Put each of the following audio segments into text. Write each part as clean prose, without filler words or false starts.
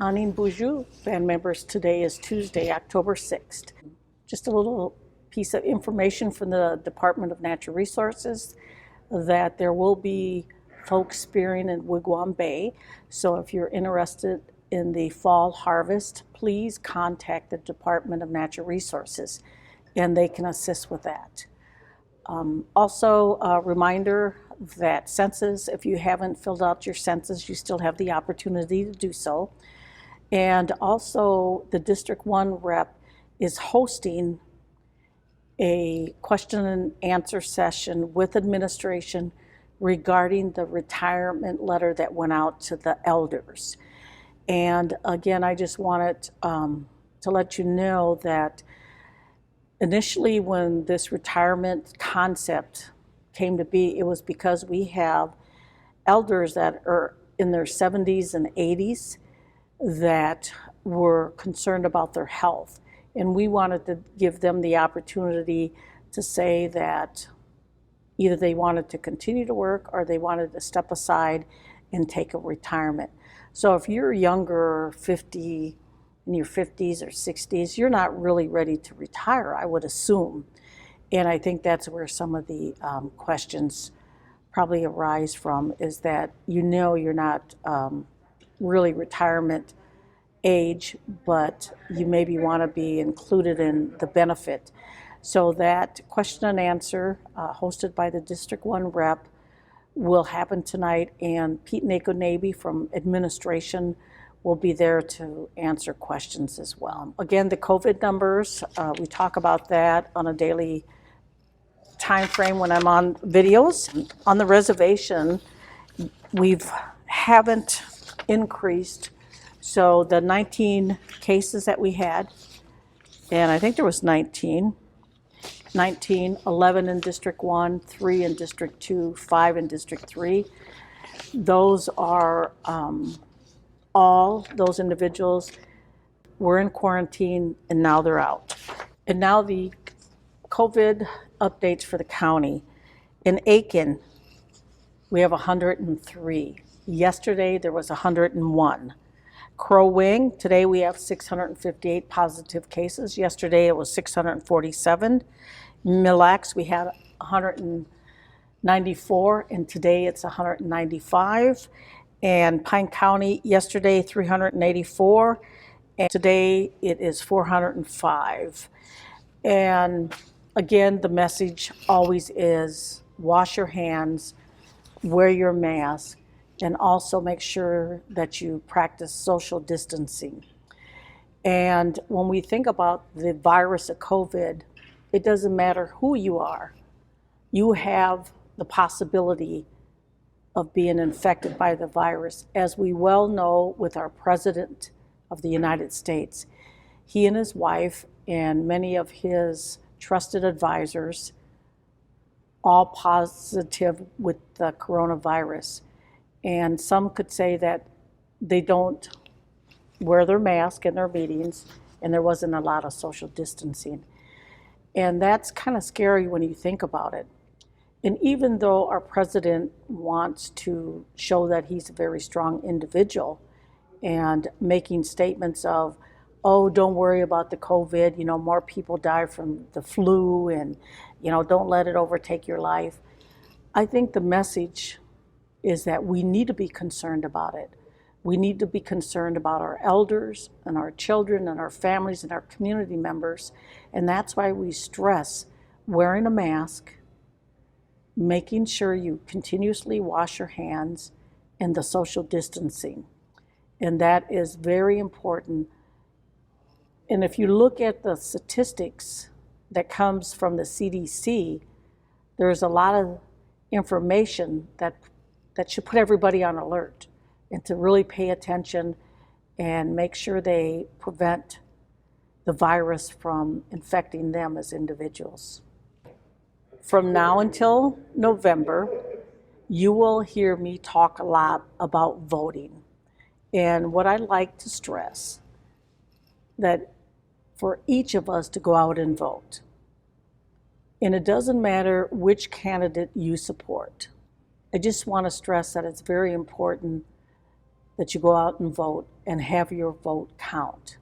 Anin Boujou, band members. Today is Tuesday, October 6th. Just a little piece of information from the Department of Natural Resources that there will be folks spearing in Wigwam Bay. So if you're interested in the fall harvest, please contact the Department of Natural Resources and they can assist with that. Also, a reminder that census, if you haven't filled out your census, you still have the opportunity to do so. And also, the District 1 rep is hosting a question and answer session with administration regarding the retirement letter that went out to the elders. And again, I just wanted to let you know that initially when this retirement concept came to be, it was because we have elders that are in their 70s and 80s that were concerned about their health. And we wanted to give them the opportunity to say that either they wanted to continue to work or they wanted to step aside and take a retirement. So if you're younger, 50, in your 50s or 60s, you're not really ready to retire, I would assume. And I think that's where some of the questions probably arise from, is that you know you're not really retirement age, but you maybe want to be included in the benefit. So that question and answer hosted by the District 1 rep will happen tonight, and Pete Nakonabe from administration will be there to answer questions as well. Again, the COVID numbers, we talk about that on a daily time frame when I'm on videos. On the reservation, we haven't increased. So the 19 cases that we had, and I think there was 19, 11 in District 1, 3 in District 2, 5 in District 3. Those are all those individuals were in quarantine and now they're out. And now the COVID updates for the county. In Aiken, we have 103. Yesterday, there was 101. Crow Wing, today we have 658 positive cases. Yesterday, it was 647. Mille Lacs, we had 194, and today it's 195. And Pine County, yesterday 384, and today it is 405. And again, the message always is wash your hands, wear your mask, and also make sure that you practice social distancing. And when we think about the virus of COVID, it doesn't matter who you are. You have the possibility of being infected by the virus. As we well know with our President of the United States, he and his wife and many of his trusted advisors, all positive with the coronavirus. And some could say that they don't wear their mask in their meetings and there wasn't a lot of social distancing. And that's kind of scary when you think about it. And even though our president wants to show that he's a very strong individual and making statements of, oh, don't worry about the COVID, you know, more people die from the flu and, you know, don't let it overtake your life. I think the message is that we need to be concerned about it. We need to be concerned about our elders and our children and our families and our community members. And that's why we stress wearing a mask, making sure you continuously wash your hands, and the social distancing. And that is very important. And if you look at the statistics that comes from the CDC, there's a lot of information that should put everybody on alert and to really pay attention and make sure they prevent the virus from infecting them as individuals. From now until November, you will hear me talk a lot about voting. And what I like to stress, that for each of us to go out and vote. And it doesn't matter which candidate you support. I just want to stress that it's very important that you go out and vote and have your vote count.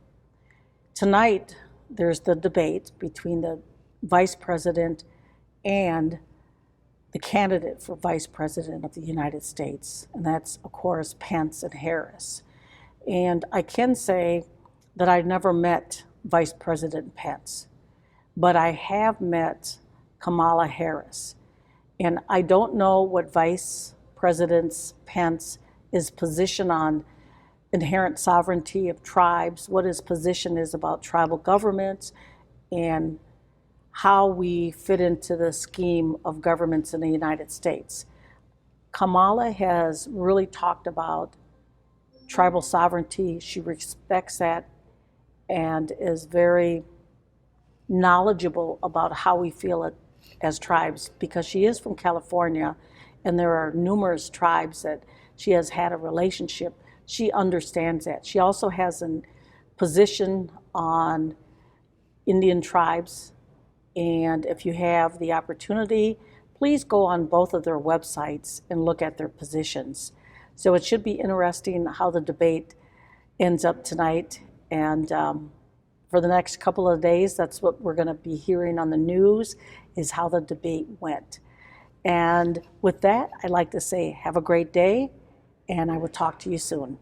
Tonight, there's the debate between the vice president and the candidate for vice president of the United States, and that's, of course, Pence and Harris. And I can say that I've never met Vice President Pence, but I have met Kamala Harris. And I don't know what Vice President Pence is position on inherent sovereignty of tribes, what his position is about tribal governments, and how we fit into the scheme of governments in the United States. Kamala has really talked about tribal sovereignty. She respects that and is very knowledgeable about how we feel it as tribes, because she is from California and there are numerous tribes that she has had a relationship. She understands that. She also has a position on Indian tribes, and if you have the opportunity, please go on both of their websites and look at their positions. So it should be interesting how the debate ends up tonight, and for the next couple of days, that's what we're going to be hearing on the news, is how the debate went. And with that, I'd like to say have a great day, and I will talk to you soon.